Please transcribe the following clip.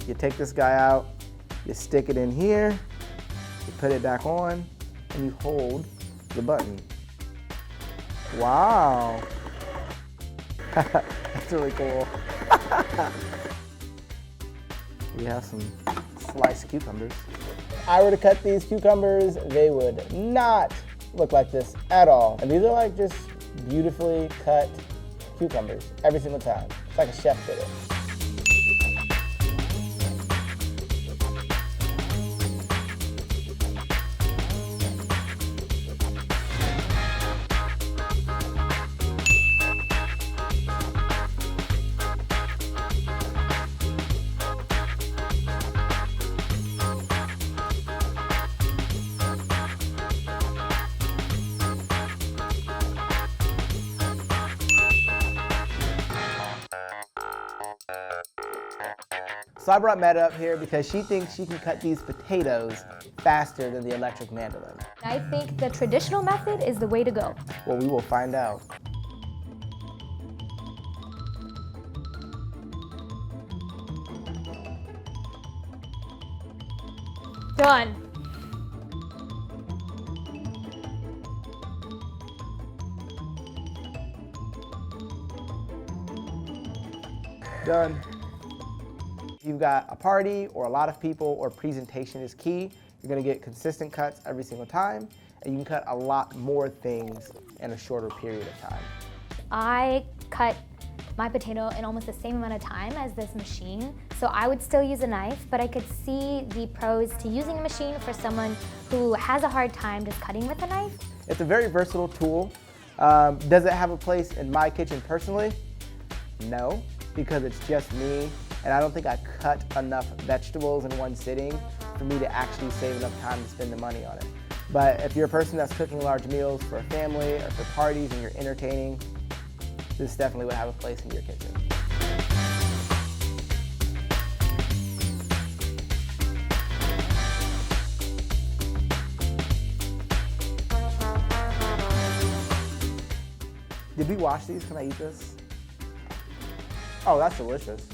You take this guy out, you stick it in here, you put it back on, and you hold the button. Wow. That's really cool. We have some sliced cucumbers. If I were to cut these cucumbers, they would not look like this at all. And these are like just beautifully cut cucumbers every single time. It's like a chef did it. So I brought Meta up here because she thinks she can cut these potatoes faster than the electric mandolin. I think the traditional method is the way to go. Well, we will find out. Done. Done. If you've got a party or a lot of people or presentation is key, you're gonna get consistent cuts every single time, and you can cut a lot more things in a shorter period of time. I cut my potato in almost the same amount of time as this machine, so I would still use a knife, but I could see the pros to using a machine for someone who has a hard time just cutting with a knife. It's a very versatile tool. Does it have a place in my kitchen personally? No, because it's just me, and I don't think I cut enough vegetables in one sitting for me to actually save enough time to spend the money on it. But if you're a person that's cooking large meals for a family or for parties and you're entertaining, this definitely would have a place in your kitchen. Did we wash these? Can I eat this? Oh, that's delicious.